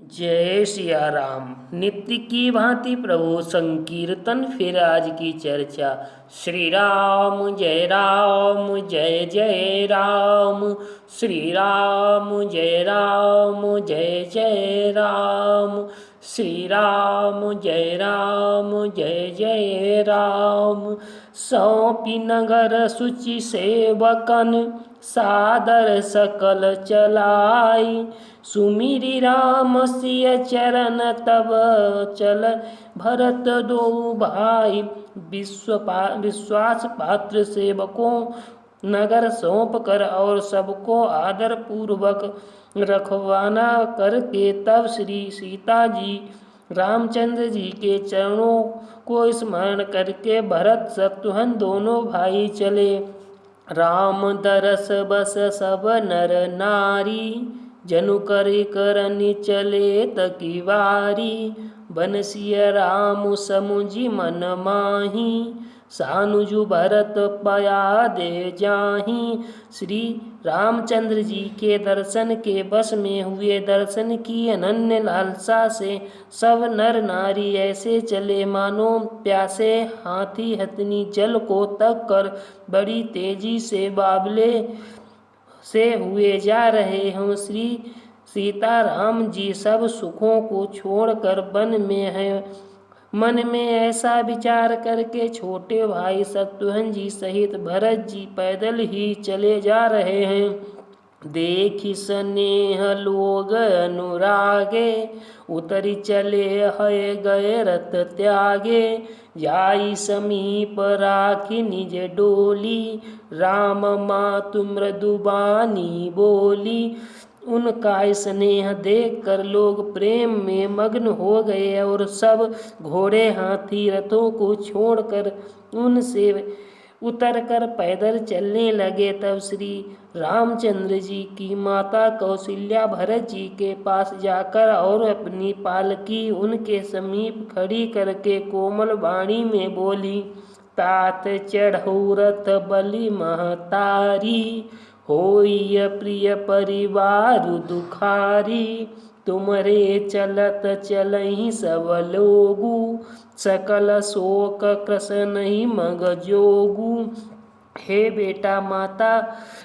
जय सिया राम। नित्य की भांति प्रभु संकीर्तन, फिर आज की चर्चा। श्री राम जय जय राम। श्री राम जय जय राम। श्री राम जय जय राम। सौंपी नगर सुचि सेवकन, सादर सकल चलाई। सुमिरि राम सिय चरण तब, चल भरत दो भाई। विश्वास पात्र सेवकों नगर सौंप कर और सबको आदर पूर्वक रखवाना करके, तब श्री सीता जी रामचंद्र जी के चरणों को स्मरण करके भरत शत्रुघ्न दोनों भाई चले। राम दरस बस सब नर नारी, जनु करि करनि चले तकी वारी। बनसिय राम समुझि मन माही, सानुजु भरत पया दे जाही। श्री रामचंद्र जी के दर्शन के बस में हुए। दर्शन की अनन्य लालसा से सब नर नारी ऐसे चले मानो प्यासे हाथी हथनी जल को तक कर बड़ी तेजी से बावले से हुए जा रहे हों। श्री सीता राम जी सब सुखों को छोड़कर वन में हैं। मन में ऐसा विचार करके छोटे भाई शत्रुघ्न जी सहित भरत जी पैदल ही चले जा रहे हैं। देखि स्नेह लोग अनुरागे, उतरी चले है गए रथ त्यागे। जाई समीप राखी निज डोली, राम मातु मृदुबानी बोली। उनका स्नेह देखकर लोग प्रेम में मग्न हो गए और सब घोड़े हाथी रथों को छोड़कर उनसे उतरकर पैदल चलने लगे। तब श्री रामचंद्र जी की माता कौशल्या भरत जी के पास जाकर और अपनी पालकी उनके समीप खड़ी करके कोमल वाणी में बोली। तात चढ़ऊ रथ बलि महतारी, होइय प्रिय परिवार दुखारी। तुमरे चलत चलहि सब लोगु, सकल शोक कृष्ण मग जोगु। हे बेटा, माता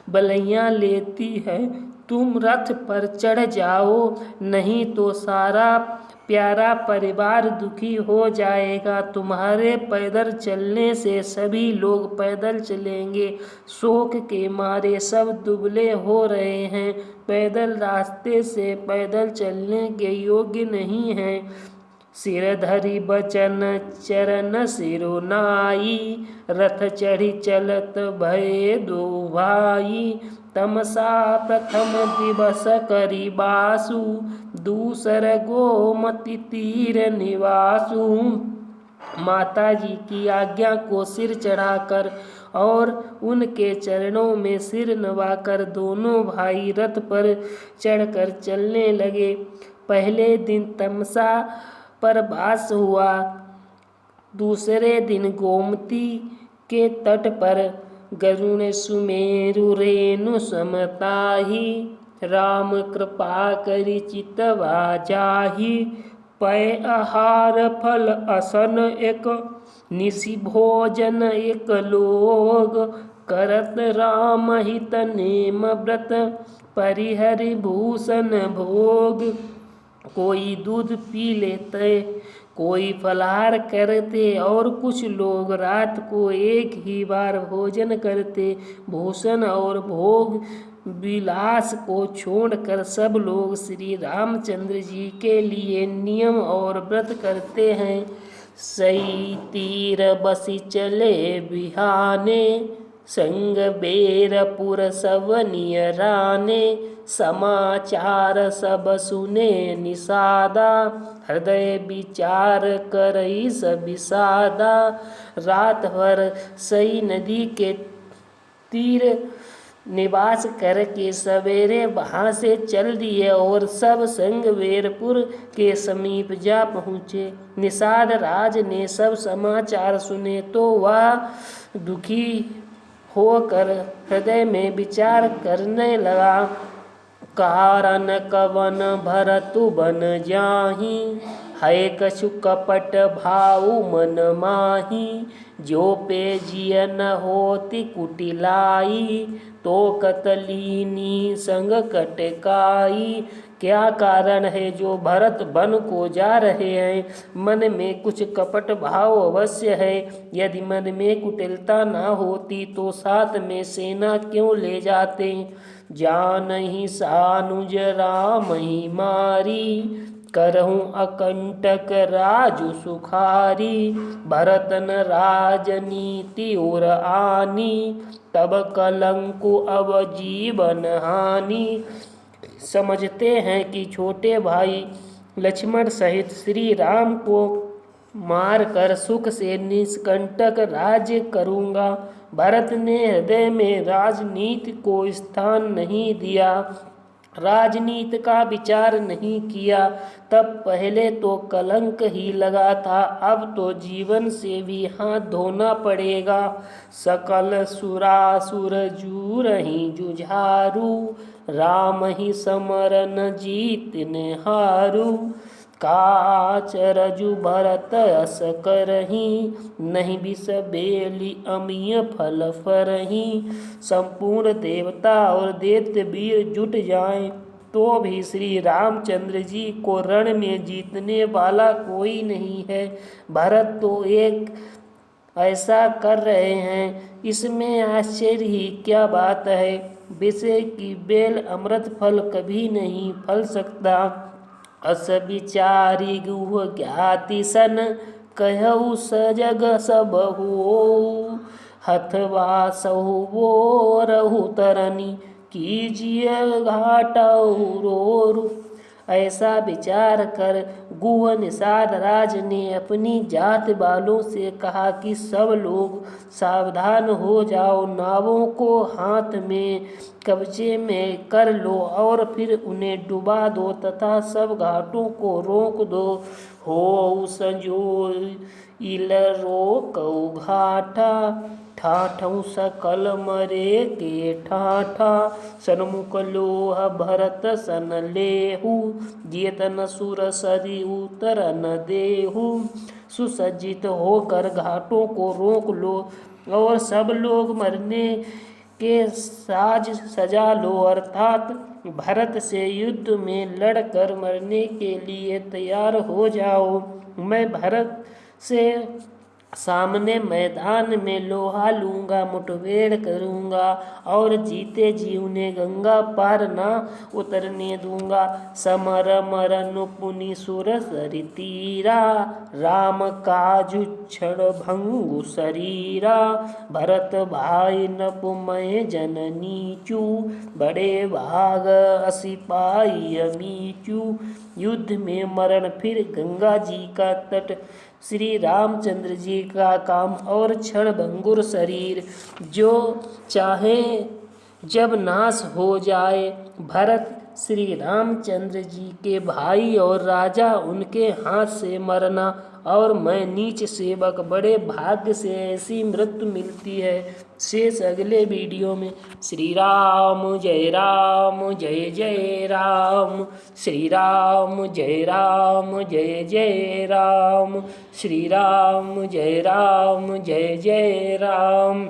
बलैया लेती है, तुम रथ पर चढ़ जाओ, नहीं तो सारा प्यारा परिवार दुखी हो जाएगा। तुम्हारे पैदल चलने से सभी लोग पैदल चलेंगे। शोक के मारे सब दुबले हो रहे हैं, पैदल रास्ते से पैदल चलने के योग्य नहीं हैं। सिर धरि बचन चरण सिरुनाई, रथ चढ़ी चलत भये दो भाई। तमसा प्रथम दिवस करी बासु, दूसर गोमति तीर निवासु। माता जी की आज्ञा को सिर चढ़ाकर और उनके चरणों में सिर नवाकर दोनों भाई रथ पर चढ़कर चलने लगे। पहले दिन तमसा पर वास हुआ, दूसरे दिन गोमती के तट पर गरुण सुमेरु रेणु समताही। राम कृपा करि चितवा जाहि, पय आहार फल असन एक, निशि भोजन एक लोग। करत राम हित नेम व्रत, परिहरि भूषण भोग। कोई दूध पी लेते, कोई फलाहार करते और कुछ लोग रात को एक ही बार भोजन करते। भूषण और भोग विलास को छोड़कर सब लोग श्री रामचंद्र जी के लिए नियम और व्रत करते हैं। सई तीर बसी चले बिहाने, संग बेरपुर सब नियराने। समाचार सब सुने निषादा, हृदय विचार करई सब विषादा। रात भर सई नदी के तीर निवास करके सवेरे वहाँ से चल दिए और सब संग वेरपुर के समीप जा पहुँचे। निषाद राज ने सब समाचार सुने तो वह दुखी होकर हृदय में विचार करने लगा कारण कवन भरतु बन जाहि, है कछु कपट भाऊ मन माही। जो पे जिय न होती कुटिलाई, तो कतलीनी संग कटकाई। क्या कारण है जो भरत वन को जा रहे हैं? मन में कुछ कपट भाव अवश्य है। यदि मन में कुटिलता न होती तो साथ में सेना क्यों ले जाते? जानहि सानुज राम ही मारी, करहूँ अकंटक राजु सुखारी। भरतन राजनीति और आनी, तब कलंकु अब जीवन हानि। समझते हैं कि छोटे भाई लक्ष्मण सहित श्री राम को मारकर सुख से निष्कंटक राज्य करूँगा। भरत ने हृदय में राजनीति को स्थान नहीं दिया, राजनीति का विचार नहीं किया। तब पहले तो कलंक ही लगा था, अब तो जीवन से भी हाथ धोना पड़ेगा। सकल सुरासुर जूरहि जुझारू, राम ही समरन जीतने हारू। काच रजु भरत अस करही, नहीं बिस बेली अमिय फल फरही। संपूर्ण देवता और दैत्य वीर जुट जाएं तो भी श्री रामचंद्र जी को रण में जीतने वाला कोई नहीं है। भरत तो एक ऐसा कर रहे हैं, इसमें आश्चर्य ही क्या बात है। विषय की बेल अमृत फल कभी नहीं फल सकता। अस विचारी गुह ज्ञाति सन, कहु सजग सब हो। हथवा सहु वो रहु तरनी, कीजिए घाटा रोरु। ऐसा विचार कर गुह निषाद राज ने अपनी जात वालों से कहा कि सब लोग सावधान हो जाओ, नावों को हाथ में कब्जे में कर लो और फिर उन्हें डुबा दो तथा सब घाटों को रोक दो। हो संजो इल रोकऊ घाटा, ठाठौ सकल मरे के ठाठा। सन्मुख लोह भरत सन लेहु, जेतन सुर सरी उतर न देहु। सुसज्जित होकर घाटों को रोक लो और सब लोग मरने के साज सजा लो, अर्थात भरत से युद्ध में लड़कर मरने के लिए तैयार हो जाओ। मैं भरत से सामने मैदान में लोहा लूँगा, मुठभेड़ करूँगा और जीते जी उन्हें गंगा पार ना उतरने दूंगा। समर मरनु पुनि सुर सरि तीरा, राम काजु क्षण भंगु शरीरा। भरत भाई नपुमय जन नीचू, बड़े भाग असी पाई अमीचू। युद्ध में मरण फिर गंगा जी का तट, श्री रामचंद्र जी का काम और क्षण भंगुर शरीर, जो चाहे जब नाश हो जाए। भरत श्री रामचंद्र जी के भाई और राजा, उनके हाथ से मरना और मैं नीच सेवक, बड़े भाग्य से ऐसी मृत्यु मिलती है। शेष अगले वीडियो में। श्री राम जय राम जय जय राम, श्री राम जय राम जय जय राम, श्री राम जय राम जय जय राम।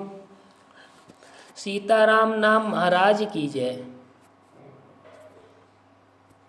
सीताराम नाम महाराज की जय।